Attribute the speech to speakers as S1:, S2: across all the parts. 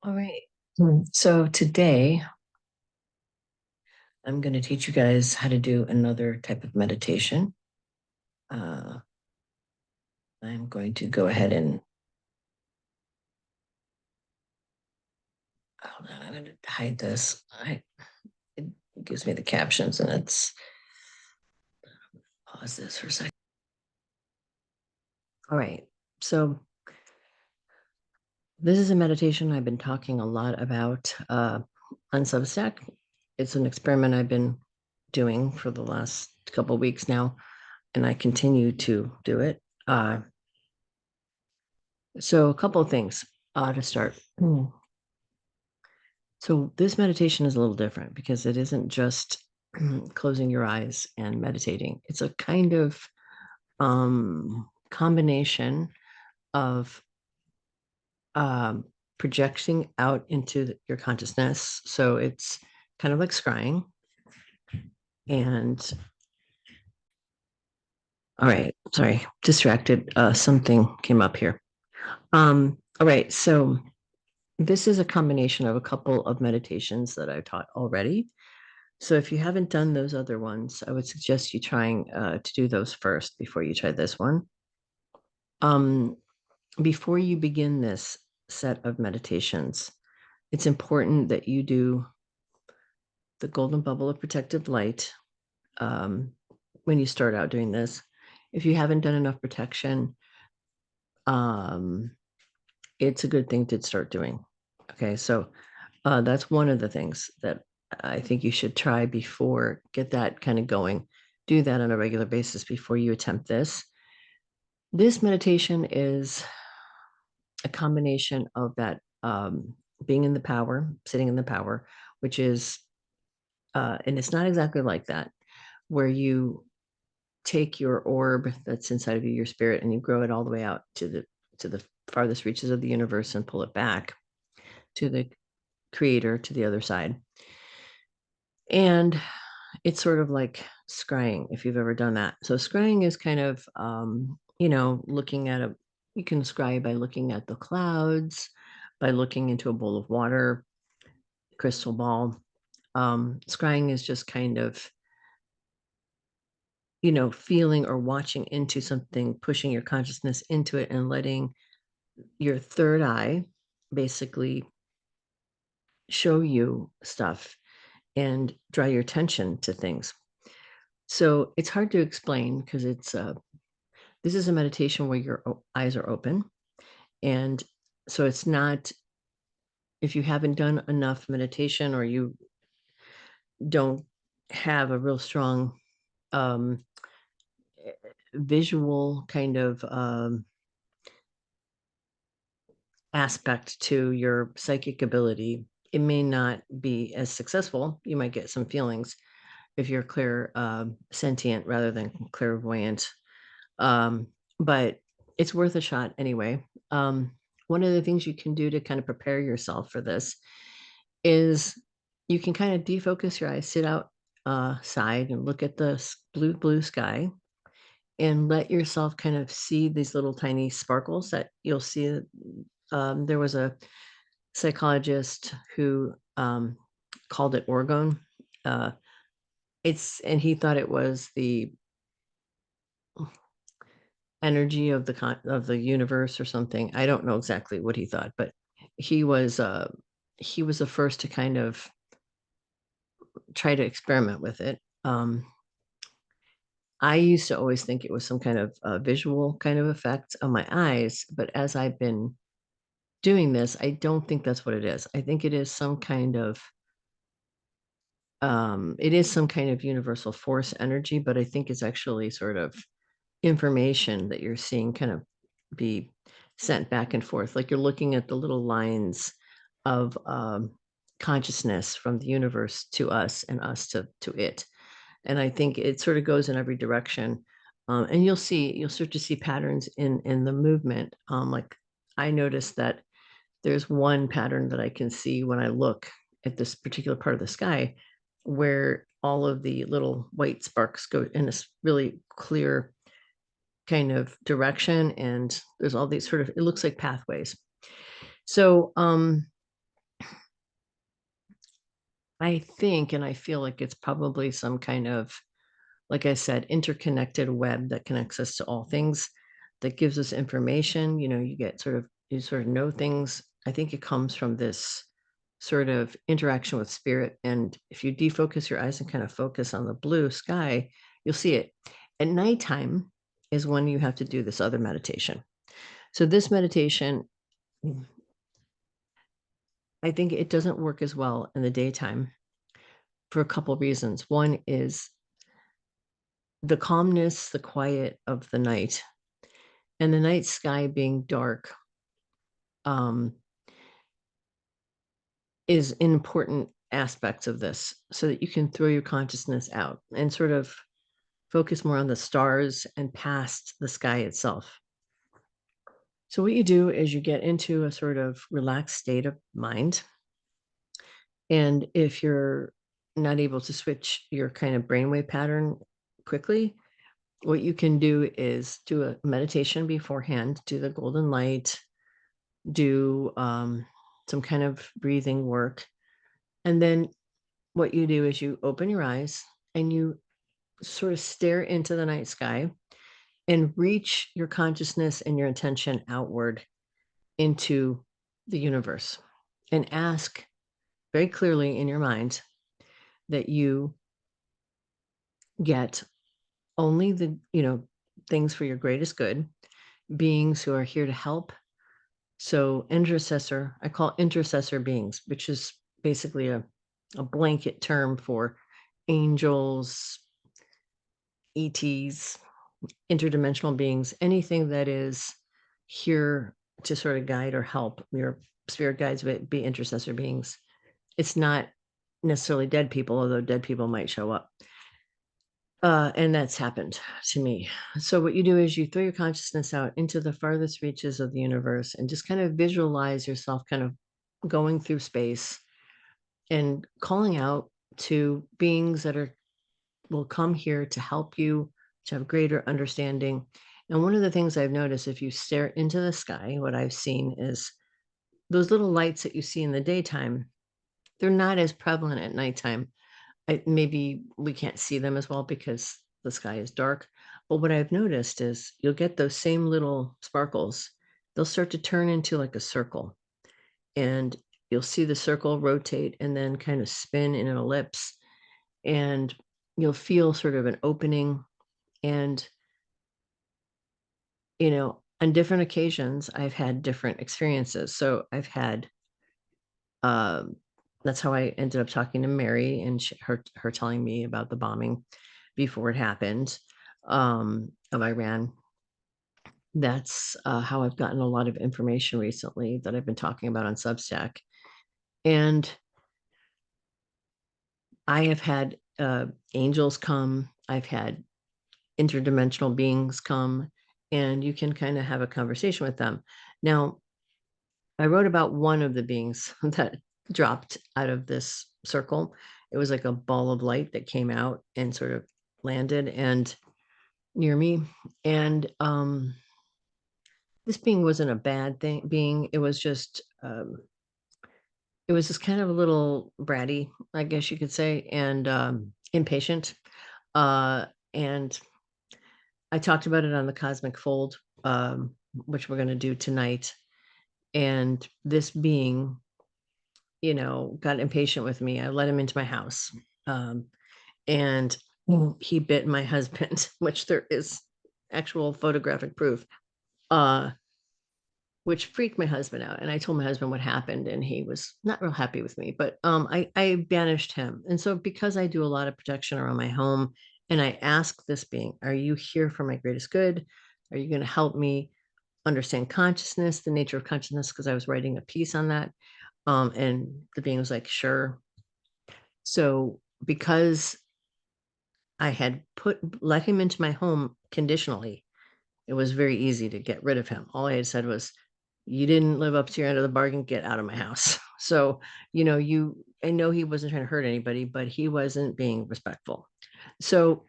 S1: All right. So today I'm going to teach you guys how to do another type of meditation. Uh, I'm going to go ahead and hold on, I'm going to hide this. It gives me the captions and it's pause this for a second. All right. So this is a meditation I've been talking a lot about on Substack. It's an experiment I've been doing for the last couple of weeks now, and I continue to do it. So a couple of things to start. So this meditation is a little different because it isn't just closing your eyes and meditating. It's a kind of combination of projecting out into your consciousness. So it's kind of like scrying. And all right, sorry, distracted. Something came up here. All right, so this is a combination of a couple of meditations that I've taught already. So if you haven't done those other ones, I would suggest you trying to do those first before you try this one. Before you begin this set of meditations, it's important that you do the golden bubble of protective light when you start out doing this. If you haven't done enough protection, it's a good thing to start doing. Okay, so that's one of the things that I think you should try before, get that kind of going. Do that on a regular basis before you attempt this. This meditation is a combination of that being in the power, sitting in the power, which is, and it's not exactly like that, where you take your orb that's inside of you, your spirit, and you grow it all the way out to the farthest reaches of the universe and pull it back to the creator, to the other side. And it's sort of like scrying, if you've ever done that. So scrying is kind of, looking at you can scry by looking at the clouds, by looking into a bowl of water, crystal ball. Scrying is just kind of, feeling or watching into something, pushing your consciousness into it and letting your third eye basically show you stuff and draw your attention to things. So it's hard to explain because this is a meditation where your eyes are open. And so it's not, if you haven't done enough meditation or you don't have a real strong um, visual kind of aspect to your psychic ability, it may not be as successful. You might get some feelings if you're clear sentient rather than clairvoyant. But it's worth a shot anyway. One of the things you can do to kind of prepare yourself for this is you can kind of defocus your eyes, sit outside and look at the blue sky and let yourself kind of see these little tiny sparkles that you'll see. There was a psychologist who called it orgone. And he thought it was the energy of the universe or something. I don't know exactly what he thought, but he was the first to kind of try to experiment with it. I used to always think it was some kind of visual kind of effect on my eyes, but as I've been doing this, I don't think that's what it is. I think it is some kind of universal force energy, but I think it's actually sort of information that you're seeing kind of be sent back and forth. Like you're looking at the little lines of consciousness from the universe to us and us to it. And I think it sort of goes in every direction. And you'll start to see patterns in the movement. Like I noticed that there's one pattern that I can see when I look at this particular part of the sky where all of the little white sparks go in this really clear kind of direction. And there's all these sort of, it looks like pathways. So I think, and I feel like it's probably some kind of, like I said, interconnected web that connects us to all things, that gives us information. You get you sort of know things. I think it comes from this sort of interaction with spirit. And if you defocus your eyes and kind of focus on the blue sky, you'll see it. At nighttime is when you have to do this other meditation. So this meditation, I think it doesn't work as well in the daytime for a couple reasons. One is the calmness, the quiet of the night, and the night sky being dark, um, is important aspects of this so that you can throw your consciousness out and sort of focus more on the stars and past the sky itself. So what you do is you get into a sort of relaxed state of mind. And if you're not able to switch your kind of brainwave pattern quickly, what you can do is do a meditation beforehand, do the golden light, do some kind of breathing work. And then what you do is you open your eyes and you sort of stare into the night sky and reach your consciousness and your attention outward into the universe and ask very clearly in your mind that you get only the, things for your greatest good, beings who are here to help. So intercessor, I call intercessor beings, which is basically a blanket term for angels, ETs, interdimensional beings, anything that is here to sort of guide or help. Your spirit guides would be intercessor beings. It's not necessarily dead people, although dead people might show up. And that's happened to me. So what you do is you throw your consciousness out into the farthest reaches of the universe and just kind of visualize yourself kind of going through space and calling out to beings that will come here to help you to have greater understanding. And one of the things I've noticed, if you stare into the sky, what I've seen is those little lights that you see in the daytime, they're not as prevalent at nighttime. Maybe we can't see them as well because the sky is dark. But what I've noticed is you'll get those same little sparkles. They'll start to turn into like a circle, and you'll see the circle rotate and then kind of spin in an ellipse, and you'll feel sort of an opening. And, on different occasions, I've had different experiences. So I've had, um, that's how I ended up talking to Mary and her telling me about the bombing before it happened, of Iran. That's how I've gotten a lot of information recently that I've been talking about on Substack. And I have had angels come, I've had interdimensional beings come, and you can kind of have a conversation with them. Now, I wrote about one of the beings that dropped out of this circle. It was like a ball of light that came out and sort of landed and near me. And this being wasn't a bad being. It was just kind of a little bratty, I guess you could say, and impatient. And I talked about it on the Cosmic Fold, which we're going to do tonight. And this being, got impatient with me. I let him into my house. Um, and he bit my husband, which there is actual photographic proof, uh, which freaked my husband out. And I told my husband what happened, and he was not real happy with me. But I banished him. And so, because I do a lot of protection around my home, and I ask this being, "Are you here for my greatest good? Are you going to help me understand consciousness, the nature of consciousness?" Because I was writing a piece on that. And the being was like, "Sure." So, because I had let him into my home conditionally, it was very easy to get rid of him. All I had said was, "You didn't live up to your end of the bargain, get out of my house." So, I know he wasn't trying to hurt anybody, but he wasn't being respectful. So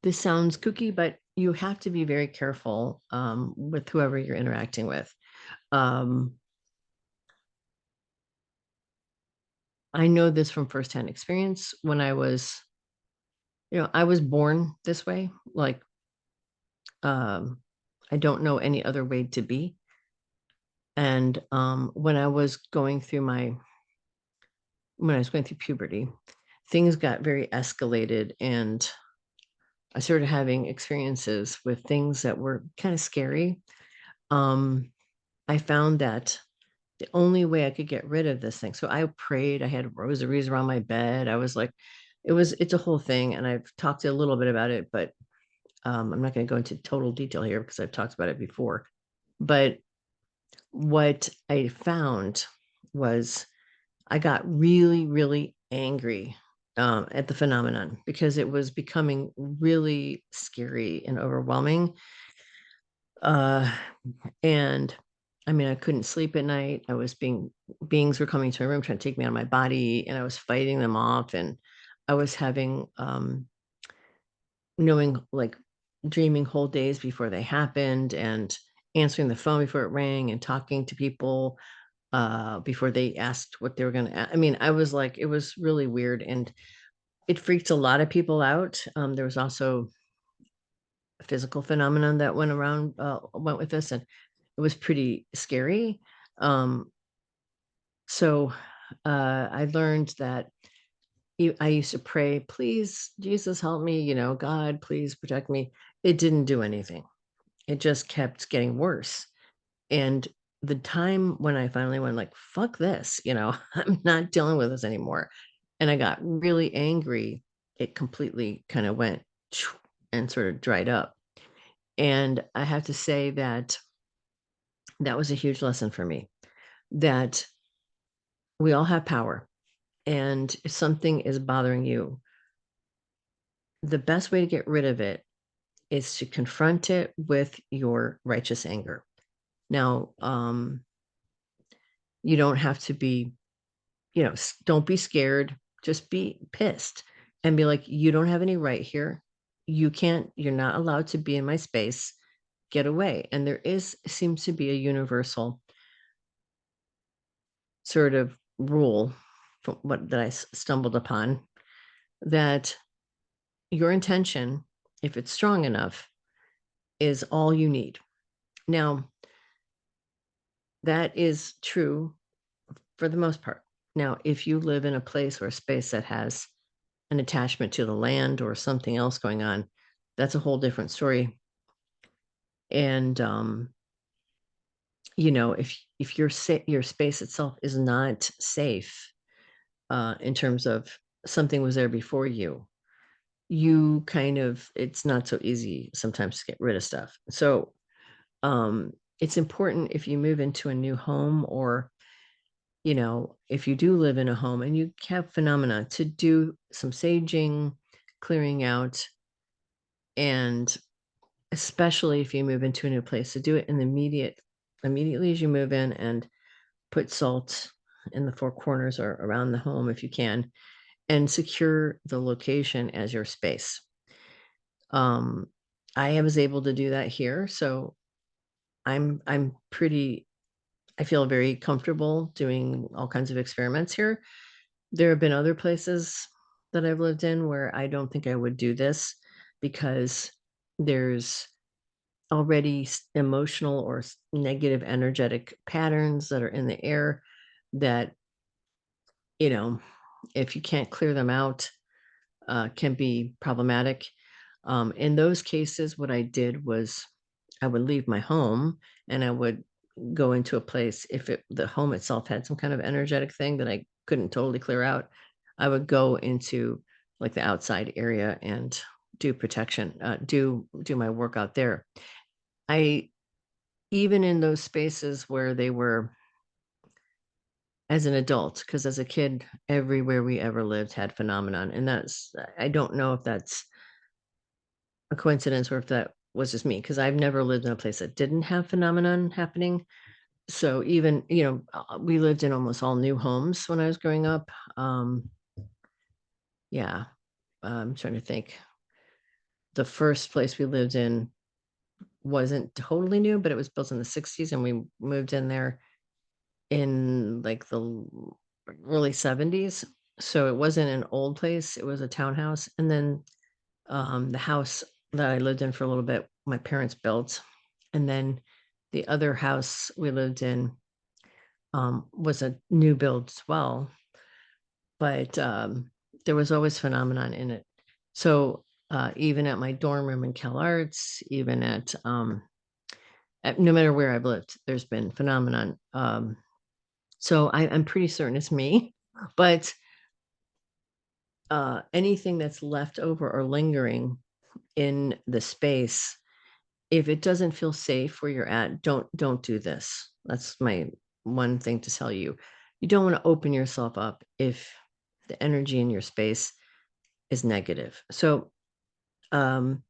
S1: this sounds kooky, but you have to be very careful with whoever you're interacting with. Um, I know this from firsthand experience. When I was, I was born this way. Like, um, I don't know any other way to be. And when I was going through when I was going through puberty, things got very escalated, and I started having experiences with things that were kind of scary. Um, I found that the only way I could get rid of this thing, so I prayed, I had rosaries around my bed. I was like, it's a whole thing, and I've talked a little bit about it, but I'm not going to go into total detail here because I've talked about it before. But what I found was I got really, really angry at the phenomenon because it was becoming really scary and overwhelming. Uh, and I mean, I couldn't sleep at night. Beings were coming to my room trying to take me out of my body, and I was fighting them off. And I was having, knowing, like, dreaming whole days before they happened, and answering the phone before it rang, and talking to people before they asked what they were going to. I mean, I was like, it was really weird, and it freaked a lot of people out. There was also a physical phenomenon that went with this, and it was pretty scary. Um, so I learned that I used to pray, please, Jesus, help me, God, please protect me. It didn't do anything. It just kept getting worse. And the time when I finally went, like, fuck this, I'm not dealing with this anymore. And I got really angry. It completely kind of went and sort of dried up. And I have to say that that was a huge lesson for me, that we all have power. And if something is bothering you, the best way to get rid of it is to confront it with your righteous anger. Now, you don't have to be, don't be scared. Just be pissed and be like, you don't have any right here. You're not allowed to be in my space. Get away. And seems to be a universal sort of rule from what that I stumbled upon, that your intention, if it's strong enough, is all you need. Now, that is true for the most part. Now, if you live in a place or a space that has an attachment to the land or something else going on, that's a whole different story. And if your space itself is not safe, in terms of something was there before you, it's not so easy sometimes to get rid of stuff. So it's important, if you move into a new home, or if you do live in a home and you have phenomena, to do some saging, clearing out, and especially if you move into a new place, to do it immediately as you move in, and put salt in the four corners or around the home if you can, and secure the location as your space. Um, I was able to do that here, so I'm pretty. I feel very comfortable doing all kinds of experiments here. There have been other places that I've lived in where I don't think I would do this, because there's already emotional or negative energetic patterns that are in the air that, you know, if you can't clear them out, can be problematic. In those cases, what I did was I would leave my home, and I would go into a place. If the home itself had some kind of energetic thing that I couldn't totally clear out, I would go into, like, the outside area and do protection, do my work out there. I Even in those spaces where they were, as an adult, because as a kid, everywhere we ever lived had phenomenon, and I don't know if that's a coincidence or if that was just me, because I've never lived in a place that didn't have phenomenon happening. So even, we lived in almost all new homes when I was growing up. Yeah, I'm trying to think. The first place we lived in wasn't totally new, but it was built in the 60s, and we moved in there in, like, the early 70s. So it wasn't an old place, it was a townhouse. And then the house that I lived in for a little bit, my parents built. And then the other house we lived in was a new build as well. But there was always phenomenon in it. So even at my dorm room in Cal Arts, even at no matter where I've lived, there's been phenomenon. So I'm pretty certain it's me, but anything that's left over or lingering in the space, if it doesn't feel safe where you're at, don't do this. That's my one thing to tell you. You don't want to open yourself up if the energy in your space is negative. So um,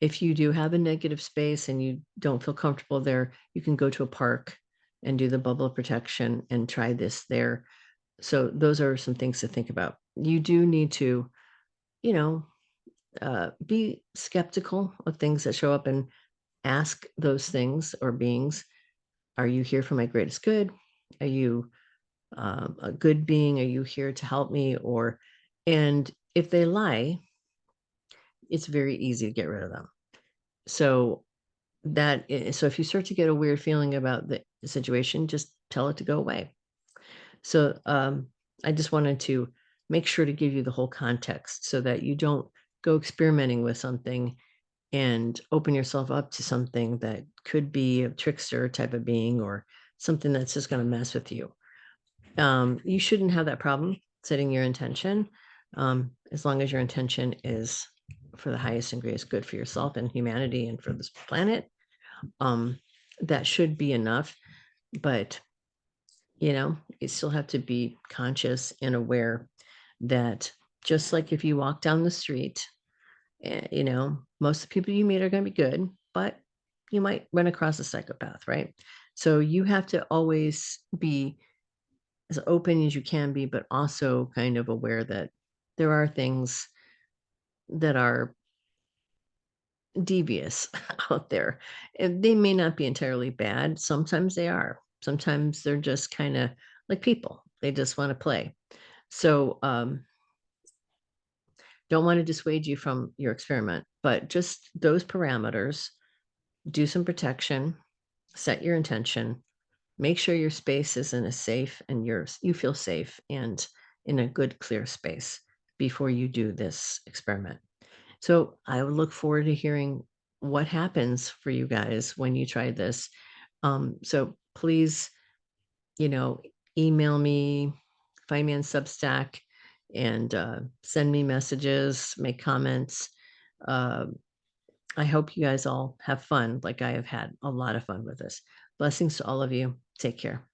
S1: if you do have a negative space and you don't feel comfortable there, you can go to a park and do the bubble protection and try this there. So those are some things to think about. You do need to, you know, be skeptical of things that show up and ask those things or beings, are you here for my greatest good? Are you a good being? Are you here to help me? And if they lie, it's very easy to get rid of them. So so if you start to get a weird feeling about the situation, just tell it to go away. So I just wanted to make sure to give you the whole context so that you don't go experimenting with something and open yourself up to something that could be a trickster type of being or something that's just going to mess with you. You shouldn't have that problem setting your intention, as long as your intention is for the highest and greatest good for yourself and humanity and for this planet. Um, that should be enough, but you still have to be conscious and aware that just like if you walk down the street, most of the people you meet are going to be good, but you might run across a psychopath, right? So you have to always be as open as you can be, but also kind of aware that there are things that are devious out there. And they may not be entirely bad. Sometimes they are. Sometimes they're just kind of like people. They just want to play. So don't want to dissuade you from your experiment, but just those parameters, do some protection, set your intention, make sure your space is in a safe and you feel safe and in a good, clear space before you do this experiment. So I would look forward to hearing what happens for you guys when you try this. So please, you know, email me, find me on Substack, and send me messages, make comments. Uh, I hope you guys all have fun like I have had a lot of fun with this. Blessings to all of you. Take care.